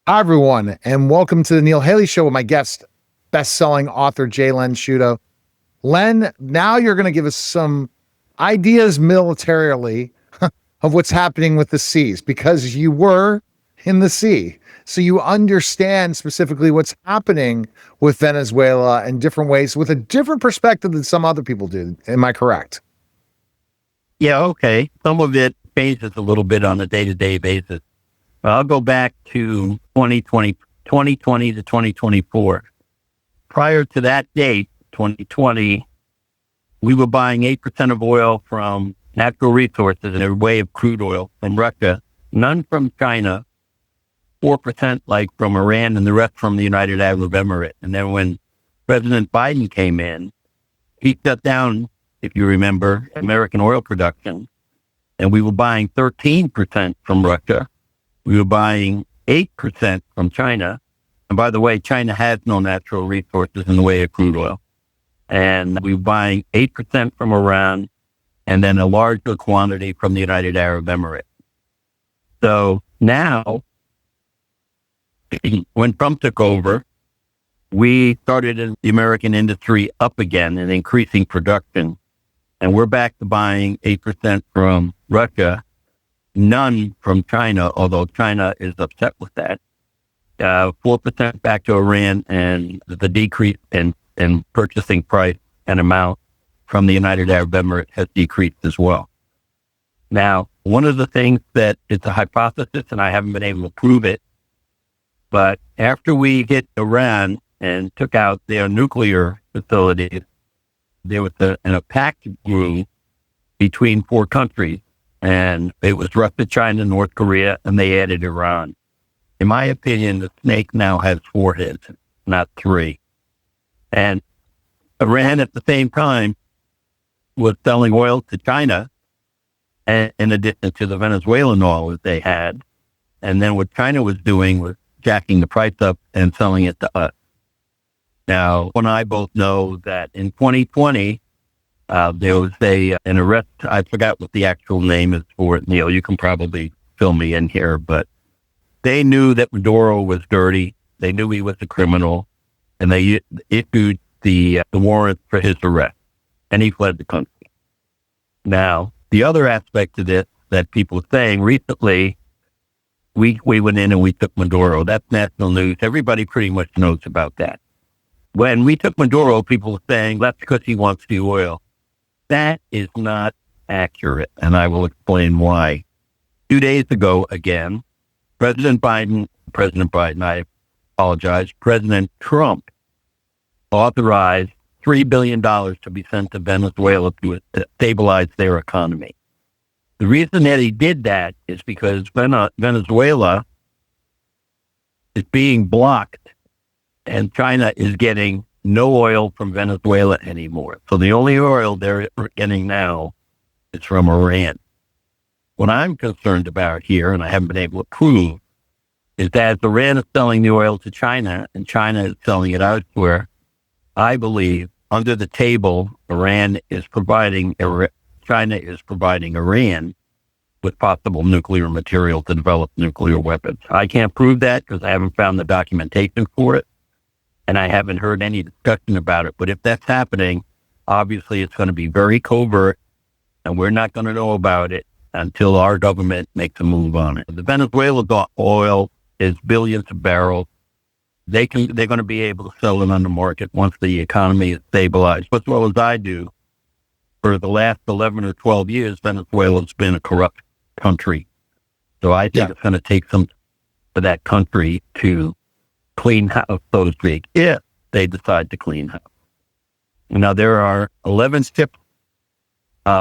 Hi, everyone, and welcome to the Neil Haley Show with my guest, best-selling author J. Len Sciuto. Len, now you're going to give us some ideas militarily of what's happening with the seas because you were in the sea. So you understand specifically what's happening with Venezuela in different ways with a different perspective than some other people do. Am I correct? Yeah, okay. Some of it changes a little bit on a day-to-day basis. But I'll go back to 2020 to 2024. Prior to that date, 2020, we were buying 8% of oil from natural resources in a way of crude oil from Russia, none from China, 4% like from Iran, and the rest from the United Arab Emirates. And then when President Biden came in, he shut down, if you remember, American oil production, and we were buying 13% from Russia. We were buying 8% from China. And by the way, China has no natural resources in the way of crude oil. And we were buying 8% from Iran and then a larger quantity from the United Arab Emirates. So now, when Trump took over, we started the American industry up again and increasing production. And we're back to buying 8% from Russia, none from China, although China is upset with that. 4% back to Iran, and the decrease in purchasing price and amount from the United Arab Emirates has decreased as well. Now, one of the things that is a hypothesis, and I haven't been able to prove it, but after we hit Iran and took out their nuclear facilities, there was a pact grew between four countries, and it was Russia, China, North Korea, and they added Iran. In my opinion, the snake now has four heads, not three. And Iran at the same time was selling oil to China, and in addition to the Venezuelan oil that they had. And then what China was doing was jacking the price up and selling it to us. Now, you and I both know that in 2020, there was an arrest. I forgot what the actual name is for it, Neil. You can probably fill me in here, but they knew that Maduro was dirty. They knew he was a criminal, and they issued the warrant for his arrest, and he fled the country. Now, the other aspect of this that people are saying recently, we went in and we took Maduro. That's national news. Everybody pretty much knows about that. When we took Maduro, people were saying that's because he wants the oil. That is not accurate, and I will explain why. 2 days ago, again, President Trump authorized $3 billion to be sent to Venezuela to stabilize their economy. The reason that he did that is because Venezuela is being blocked, and China is getting no oil from Venezuela anymore. So the only oil they're getting now is from Iran. What I'm concerned about here, and I haven't been able to prove, is that Iran is selling the oil to China and China is selling it elsewhere. I believe under the table, China is providing Iran with possible nuclear material to develop nuclear weapons. I can't prove that because I haven't found the documentation for it, and I haven't heard any discussion about it. But if that's happening, obviously it's going to be very covert, and we're not going to know about it until our government makes a move on it. The Venezuela oil is billions of barrels. They're going to be able to sell it on the market once the economy is stabilized. As well as I do, for the last 11 or 12 years, Venezuela's been a corrupt country. So I think it's going to take some for that country to clean house, so to speak, if they decide to clean house. Now, there are 11 ships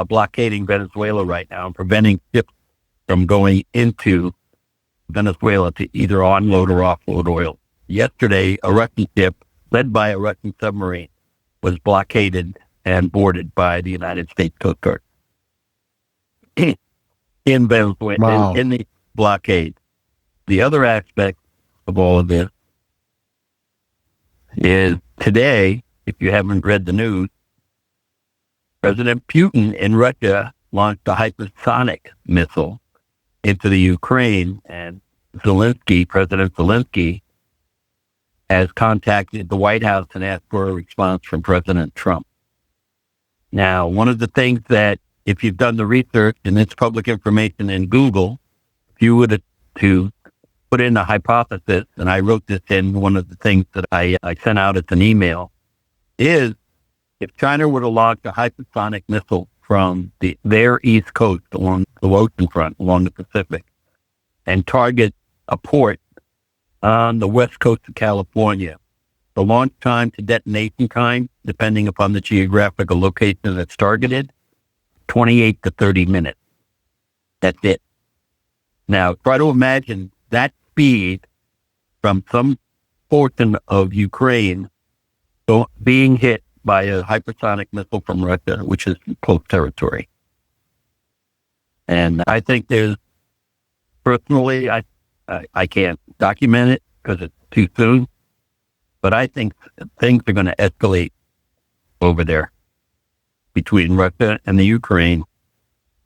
blockading Venezuela right now and preventing ships from going into Venezuela to either unload or offload oil. Yesterday, a Russian ship led by a Russian submarine was blockaded and boarded by the United States Coast Guard in Venezuela, Wow. in the blockade. The other aspect of all of this is today, if you haven't read the news, President Putin in Russia launched a hypersonic missile into the Ukraine, and President Zelensky, has contacted the White House and asked for a response from President Trump. Now, one of the things that, if you've done the research, and it's public information in Google, if you were to put in a hypothesis, and I wrote this in one of the things that I sent out as an email, is if China were to launch a hypersonic missile from their east coast along the ocean front, along the Pacific, and target a port on the west coast of California, the launch time to detonation time, depending upon the geographical location that's targeted, 28 to 30 minutes. That's it. Now, try to imagine that speed from some portion of Ukraine being hit by a hypersonic missile from Russia, which is close territory. And I think personally, I can't document it because it's too soon, but I think things are going to escalate over there between Russia and the Ukraine.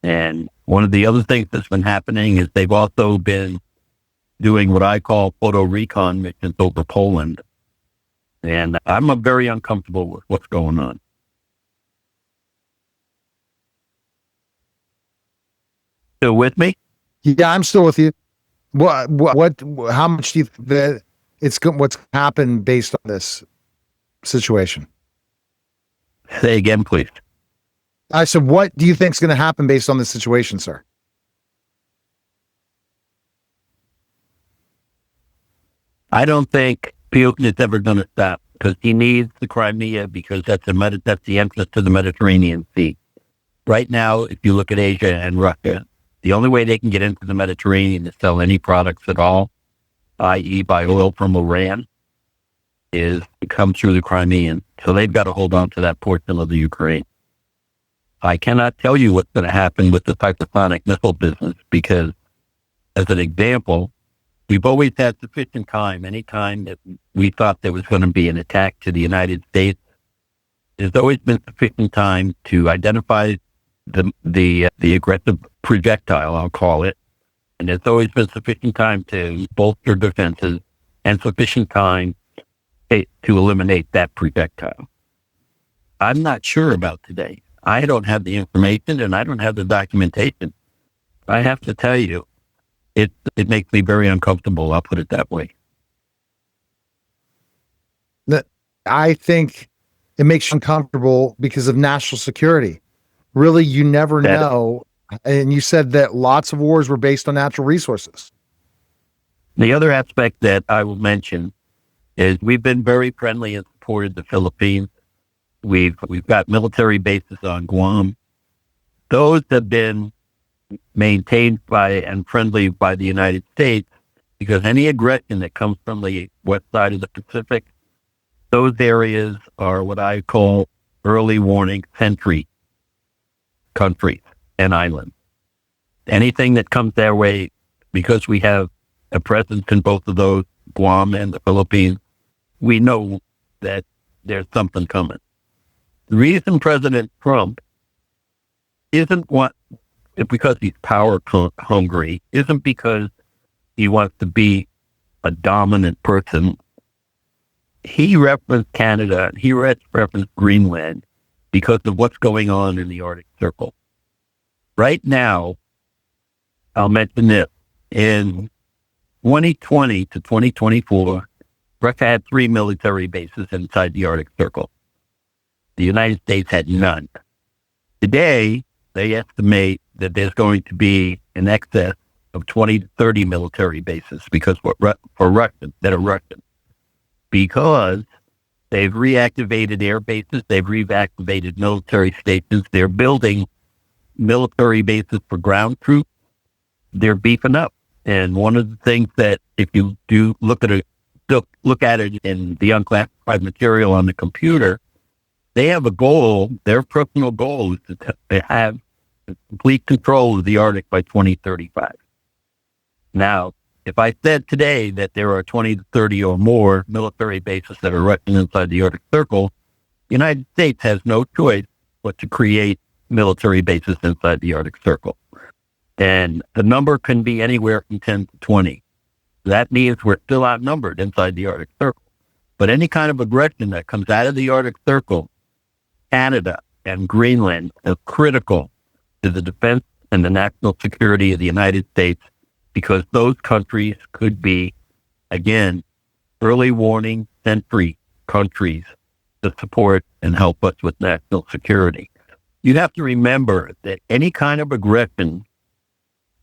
And one of the other things that's been happening is they've also been doing what I call photo recon missions over Poland. And I'm very uncomfortable with what's going on. Still with me? Yeah, I'm still with you. How much do you think that what's happened based on this situation? Say again, please. I said, what do you think is going to happen based on this situation, sir? I don't think Putin is ever going to stop because he needs the Crimea because that's the entrance to the Mediterranean Sea. Right now, if you look at Asia and Russia, the only way they can get into the Mediterranean to sell any products at all, i.e. buy oil from Iran, is to come through the Crimean. So they've got to hold on to that portion of the Ukraine. I cannot tell you what's going to happen with the hypersonic missile business because, as an example, we've always had sufficient time. Any time that we thought there was going to be an attack to the United States, there's always been sufficient time to identify the aggressive projectile, I'll call it, and there's always been sufficient time to bolster defenses and sufficient time to eliminate that projectile. I'm not sure about today. I don't have the information and I don't have the documentation. I have to tell you, it makes me very uncomfortable. I'll put it that way. I think it makes you uncomfortable because of national security. Really, you never know. And you said that lots of wars were based on natural resources. The other aspect that I will mention is we've been very friendly and supported the Philippines. We've got military bases on Guam. Those have been maintained by and friendly by the United States because any aggression that comes from the west side of the Pacific, those areas are what I call early warning sentry countries and islands. Anything that comes their way, because we have a presence in both of those, Guam and the Philippines, we know that there's something coming. The reason President Trump isn't because he's power hungry, isn't because he wants to be a dominant person. He referenced Canada, he referenced Greenland because of what's going on in the Arctic Circle. Right now, I'll mention this. In 2020 to 2024, Russia had 3 military bases inside the Arctic Circle. The United States had none. Today, they estimate that there's going to be in excess of 20 to 30 military bases because that are Russian. Because they've reactivated air bases, they've reactivated military stations, they're building military bases for ground troops, they're beefing up. And one of the things that if you do look at it in the unclassified material on the computer, they have a goal, their personal goal is to have complete control of the Arctic by 2035. Now, if I said today that there are 20 to 30 or more military bases that are Russian inside the Arctic Circle, the United States has no choice but to create military bases inside the Arctic Circle. And the number can be anywhere from 10 to 20. that means we're still outnumbered inside the Arctic Circle. But any kind of aggression that comes out of the Arctic Circle, Canada and Greenland are critical to the defense and the national security of the United States, because those countries could be, again, early warning sentry countries to support and help us with national security. You have to remember that any kind of aggression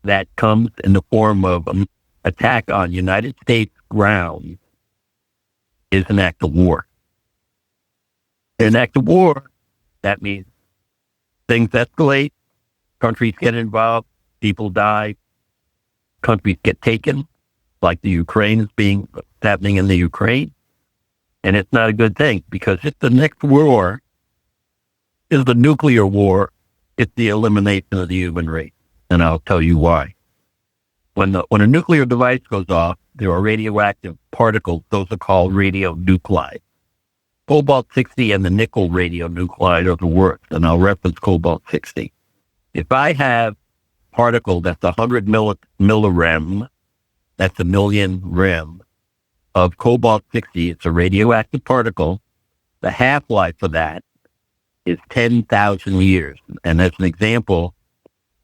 that comes in the form of an attack on United States ground is an act of war. An act of war, that means things escalate, countries get involved, people die, countries get taken, like the Ukraine is happening in the Ukraine. And it's not a good thing, because if the next war is the nuclear war, it's the elimination of the human race. And I'll tell you why. When a nuclear device goes off, there are radioactive particles. Those are called radionuclides. Cobalt-60 and the nickel radionuclide are the worst, and I'll reference cobalt-60. If I have a particle that's 100 millirem, that's a million rem, of cobalt-60, it's a radioactive particle, the half-life of that is 10,000 years. And as an example,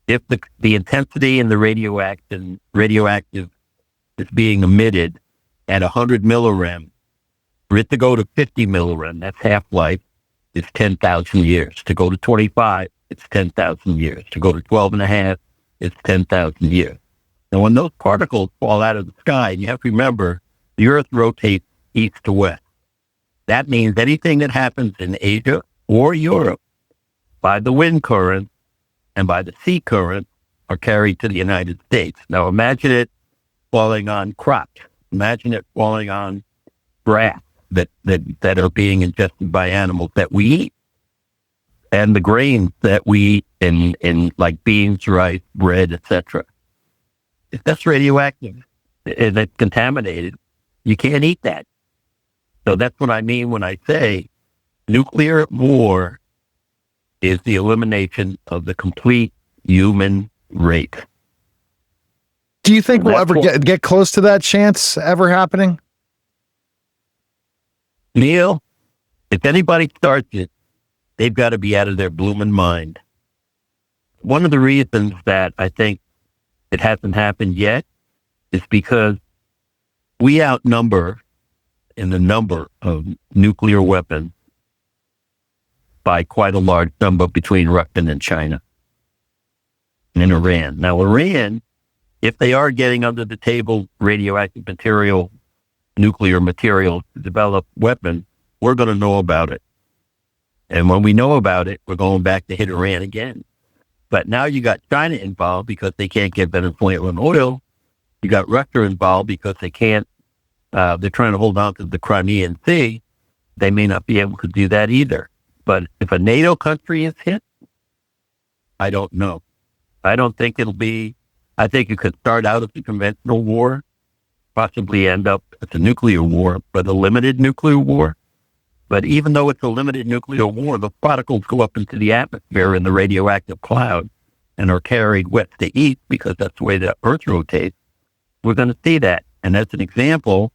if the intensity in the radioactive is being emitted at 100 millirem, for it to go to 50 millirem, that's half-life, is 10,000 years. To go to 25, it's 10,000 years. To go to 12 and a half, it's 10,000 years. Now, when those particles fall out of the sky, and you have to remember, the Earth rotates east to west. That means anything that happens in Asia or Europe by the wind current and by the sea current are carried to the United States. Now, imagine it falling on crops. Imagine it falling on grass that are being ingested by animals that we eat, and the grains that we eat in like beans, rice, bread, etc. If that's radioactive, if it's contaminated, you can't eat that. So that's what I mean when I say nuclear war is the elimination of the complete human race. Do you think we'll ever get close to that chance ever happening? Neil, if anybody starts it, they've got to be out of their blooming mind. One of the reasons that I think it hasn't happened yet is because we outnumber in the number of nuclear weapons by quite a large number between Russia and China and Iran. Now, Iran, if they are getting under the table radioactive material, nuclear material to develop weapons, we're going to know about it. And when we know about it, we're going back to hit Iran again. But now you got China involved because they can't get Venezuelan oil. You got Russia involved because they can't, they're trying to hold on to the Crimean Sea. They may not be able to do that either. But if a NATO country is hit, I don't know. I don't think it'll be, I think it could start out as a conventional war, possibly end up as a nuclear war, but a limited nuclear war. But even though it's a limited nuclear war, the particles go up into the atmosphere in the radioactive cloud and are carried west to east because that's the way the Earth rotates. We're going to see that. And as an example,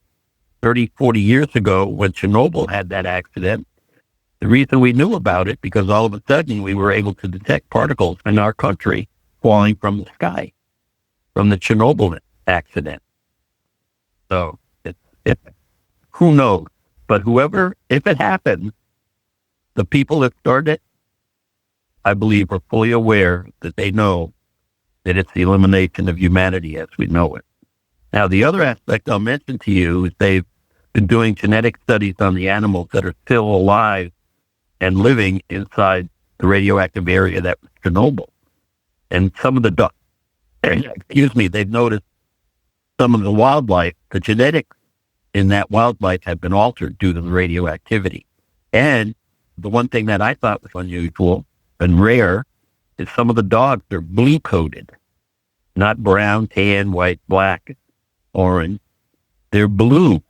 30, 40 years ago, when Chernobyl had that accident, the reason we knew about it, because all of a sudden we were able to detect particles in our country falling from the sky, from the Chernobyl accident. So, who knows? But whoever, if it happens, the people that started it, I believe, are fully aware that they know that it's the elimination of humanity as we know it. Now, the other aspect I'll mention to you is they've been doing genetic studies on the animals that are still alive and living inside the radioactive area that was Chernobyl. And some of the, they've noticed some of the wildlife, the genetics in that wildlife have been altered due to the radioactivity. And the one thing that I thought was unusual and rare is some of the dogs are blue-coated, not brown, tan, white, black, orange. They're blue.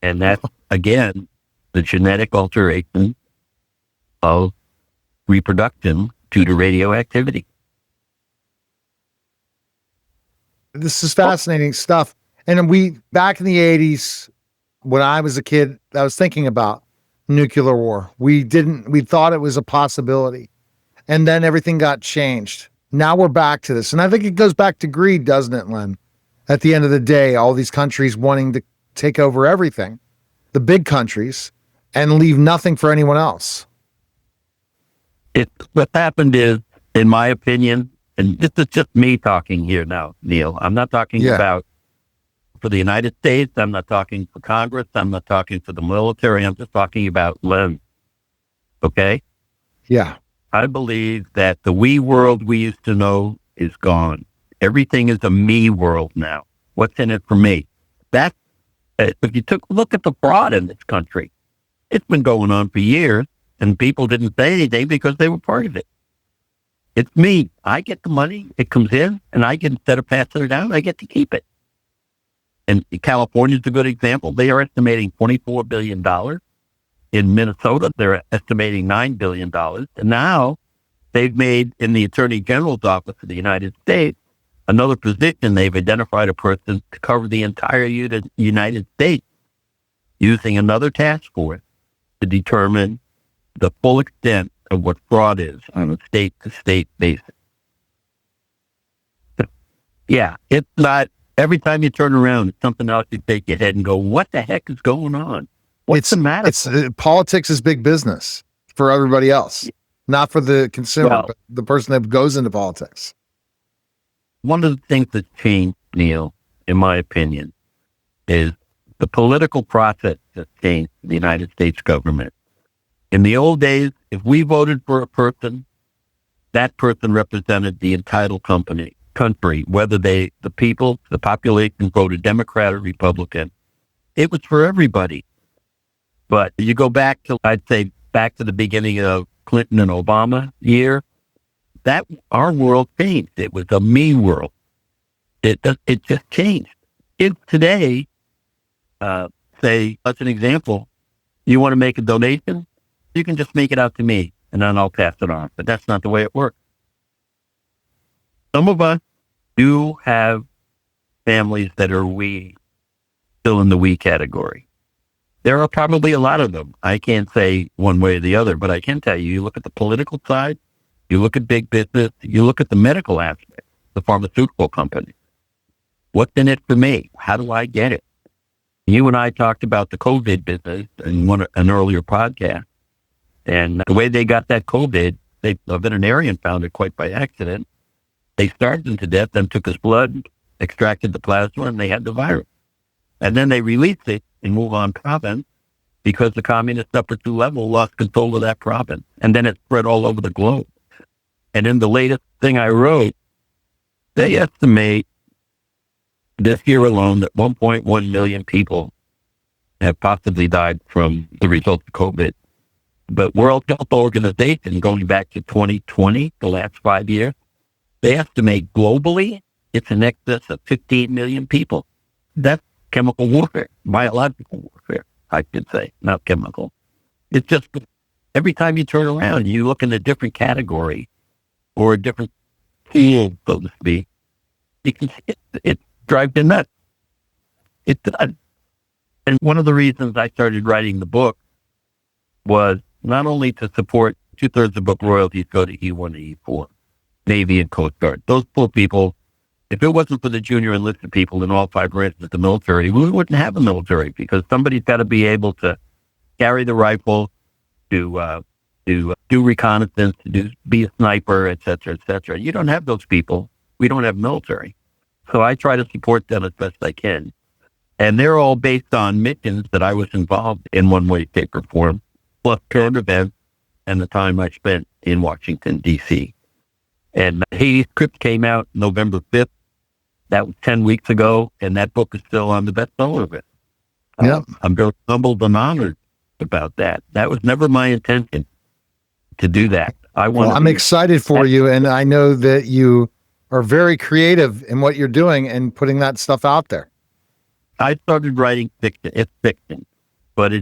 And that's, again, the genetic alteration of reproduction due to radioactivity. This is fascinating stuff. And back in the 80s, when I was a kid, I was thinking about nuclear war. We thought it was a possibility. And then everything got changed. Now we're back to this. And I think it goes back to greed, doesn't it, Len? At the end of the day, all these countries wanting to take over everything, the big countries, and leave nothing for anyone else. What happened is, in my opinion, and this is just me talking here now, Neil. I'm not talking about for the United States. I'm not talking for Congress. I'm not talking for the military. I'm just talking about Len. Okay? Yeah. I believe that the we world we used to know is gone. Everything is a me world now. What's in it for me? If you took a look at the fraud in this country, it's been going on for years, and people didn't say anything because they were part of it. It's me. I get the money. It comes in, and instead of passing it out, I get to keep it. And California's a good example. They are estimating $24 billion. In Minnesota, they're estimating $9 billion. And now they've made, in the Attorney General's office of the United States, another position. They've identified a person to cover the entire United States using another task force to determine the full extent of what fraud is on a state-to-state basis. Yeah, it's not, every time you turn around, it's something else you take your head and go, what the heck is going on? What's the matter? Politics is big business for everybody else, not for the consumer, but the person that goes into politics. One of the things that's changed, Neil, in my opinion, is the political process that's changed in the United States government. In the old days, if we voted for a person, that person represented the entitled country, whether the population voted Democrat or Republican. It was for everybody. But you go back to, I'd say, back to the beginning of Clinton and Obama year, that our world changed. It was a me world. It just changed. If today, say, as an example, you want to make a donation, you can just make it out to me, and then I'll pass it on. But that's not the way it works. Some of us do have families that are still in the we category. There are probably a lot of them. I can't say one way or the other, but I can tell you look at the political side, you look at big business, you look at the medical aspect, the pharmaceutical company. What's in it for me? How do I get it? You and I talked about the COVID business in an earlier podcast, and the way they got that COVID, a veterinarian found it quite by accident. They starved him to death, then took his blood, extracted the plasma, and they had the virus. And then they released it in Wuhan province because the communist upper two level lost control of that province. And then it spread all over the globe. And in the latest thing I wrote, they estimate this year alone that 1.1 million people have possibly died from the result of COVID. But World Health Organization, going back to 2020, the last 5 years, they estimate globally it's in excess of 15 million people. That's chemical warfare, biological warfare, I should say, not chemical. It's just every time you turn around, you look in a different category or a different field, so to speak. You can see it drives you nuts. It does. And one of the reasons I started writing the book was not only to support 2/3 of book royalties go to E1 and E4, Navy and Coast Guard. Those poor people, if it wasn't for the junior enlisted people in all 5 branches of the military, we wouldn't have a military because somebody's got to be able to carry the rifle, to do reconnaissance, be a sniper, et cetera, et cetera. You don't have those people. We don't have military. So I try to support them as best I can. And they're all based on missions that I was involved in one way, shape, or form, plus current events and the time I spent in Washington, D.C. And Haiti's Script came out November 5th. That was 10 weeks ago, and that book is still on the bestseller list. Yep. I'm very humbled and honored about that. That was never my intention to do that. I'm excited for you, and I know that you are very creative in what you're doing and putting that stuff out there. I started writing fiction. It's fiction, but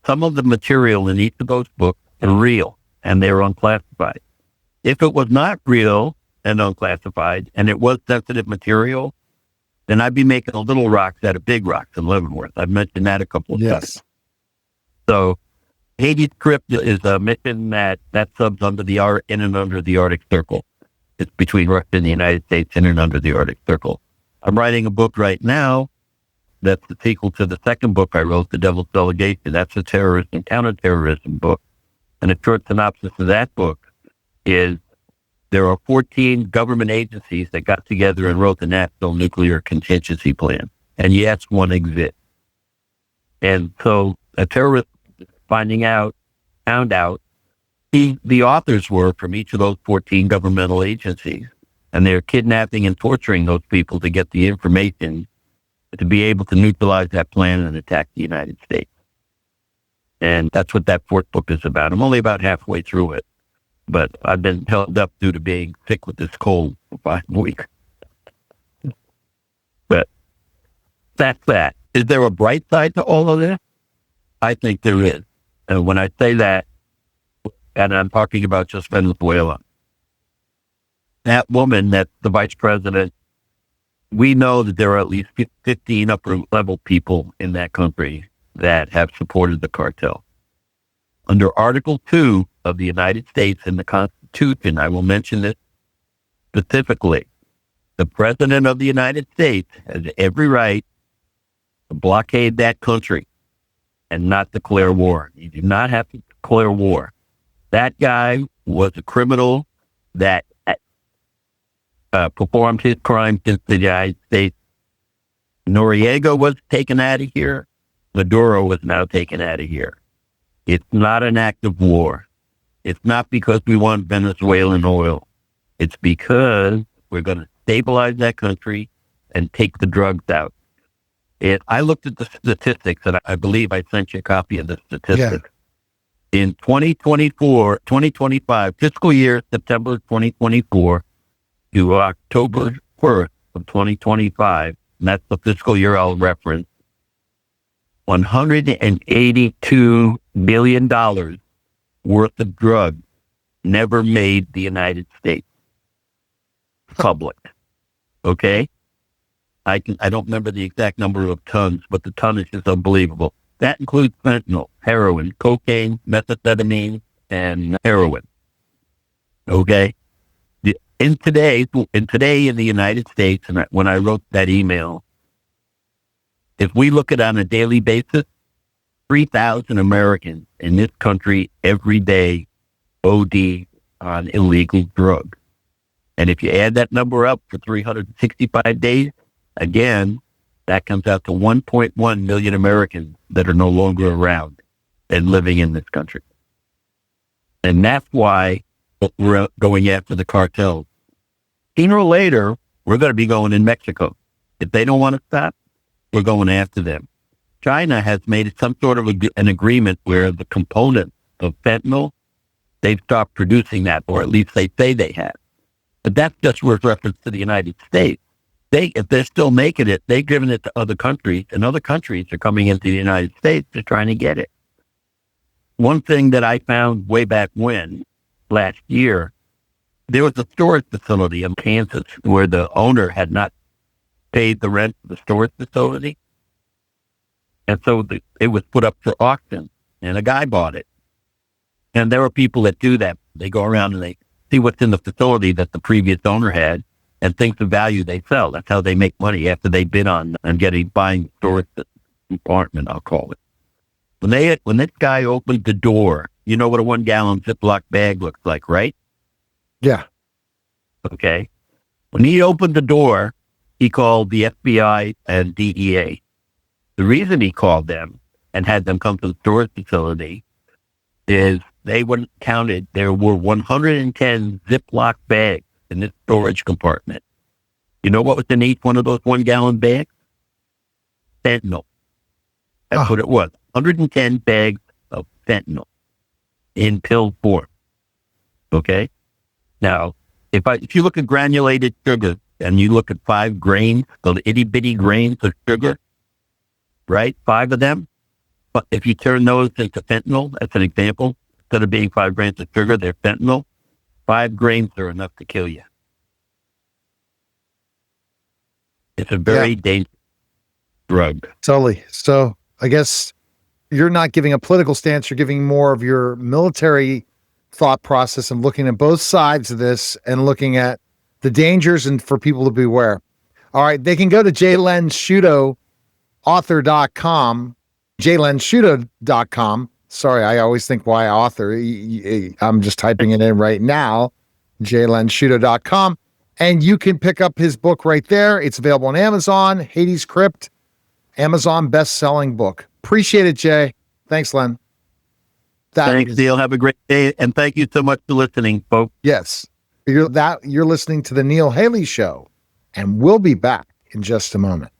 some of the material in each of those books are real, and they're unclassified. If it was not real and unclassified, and it was sensitive material, then I'd be making little rocks out of big rocks in Leavenworth. I've mentioned that a couple of times. Yes. So Hades Crypt is a mission that subs under in and under the Arctic Circle. It's between Russia and the United States, in and under the Arctic Circle. I'm writing a book right now that's the sequel to the second book I wrote, The Devil's Delegation. That's a terrorism, counterterrorism book. And a short synopsis of that book is there are 14 government agencies that got together and wrote the National Nuclear Contingency Plan. And yes, one exists. And so a terrorist found out the authors were from each of those 14 governmental agencies. And they're kidnapping and torturing those people to get the information to be able to neutralize that plan and attack the United States. And that's what that fourth book is about. I'm only about halfway through it, but I've been held up due to being sick with this cold for 5 weeks. But that's that. Is there a bright side to all of this? I think there is. And when I say that, and I'm talking about just Venezuela, that woman, that's the vice president, we know that there are at least 15 upper level people in that country that have supported the cartel. Under Article 2 of the United States in the Constitution, I will mention this specifically, the President of the United States has every right to blockade that country and not declare war. You do not have to declare war. That guy was a criminal that performed his crimes against the United States. Noriega was taken out of here. Maduro was now taken out of here. It's not an act of war. It's not because we want Venezuelan oil. It's because we're going to stabilize that country and take the drugs out. I looked at the statistics, and I believe I sent you a copy of the statistics. Yeah. In 2025, fiscal year September 2024 to October 1st of 2025, and that's the fiscal year I'll reference, $182 billion worth of drugs never made the United States public. Okay? I don't remember the exact number of tons, but the tonnage is unbelievable. That includes fentanyl, heroin, cocaine, methamphetamine, and heroin. Okay? Today in the United States, and when I wrote that email, if we look at it on a daily basis, 3,000 Americans in this country every day OD on illegal drugs. And if you add that number up for 365 days, again, that comes out to 1.1 million Americans that are no longer around and living in this country. And that's why we're going after the cartels. Sooner or later, we're going to be going in Mexico. If they don't want to stop, we're going after them. China has made some sort of an agreement where the component of fentanyl, they've stopped producing that, or at least they say they have. But that's just with reference to the United States. If they're still making it, they've given it to other countries, and other countries are coming into the United States to trying to get it. One thing that I found way back last year, there was a storage facility in Kansas where the owner had not paid the rent for the storage facility. And so it was put up for auction, and a guy bought it. And there are people that do that. They go around and they see what's in the facility that the previous owner had and think the value they sell. That's how they make money after they bid on and buying storage compartment, I'll call it. When this guy opened the door, you know what a 1-gallon Ziploc bag looks like, right? Yeah. Okay. When he opened the door, he called the FBI and DEA. The reason he called them and had them come to the storage facility is they weren't counted. There were 110 Ziploc bags in this storage compartment. You know what was in each one of those 1-gallon bags? Fentanyl. That's what it was. 110 bags of fentanyl in pill form. Okay? Now, if you look at granulated sugar and you look at 5 grains, the itty bitty grains of sugar, right? 5 of them. But if you turn those into fentanyl, that's an example. Instead of being 5 grams of sugar, they're fentanyl. 5 grains are enough to kill you. It's a very dangerous drug. Totally. So I guess you're not giving a political stance. You're giving more of your military thought process and looking at both sides of this and looking at the dangers and for people to beware. All right. They can go to jlensciutoauthor.com, jlensciuto.com. Sorry, I always think why author. I'm just typing it in right now, jlensciuto.com. And you can pick up his book right there. It's available on Amazon, Hades Crypt, Amazon best-selling book. Appreciate it, Jay. Thanks, Len. Thanks, Neil. Have a great day. And thank you so much for listening, folks. Yes. You're listening to The Neil Haley Show, and we'll be back in just a moment.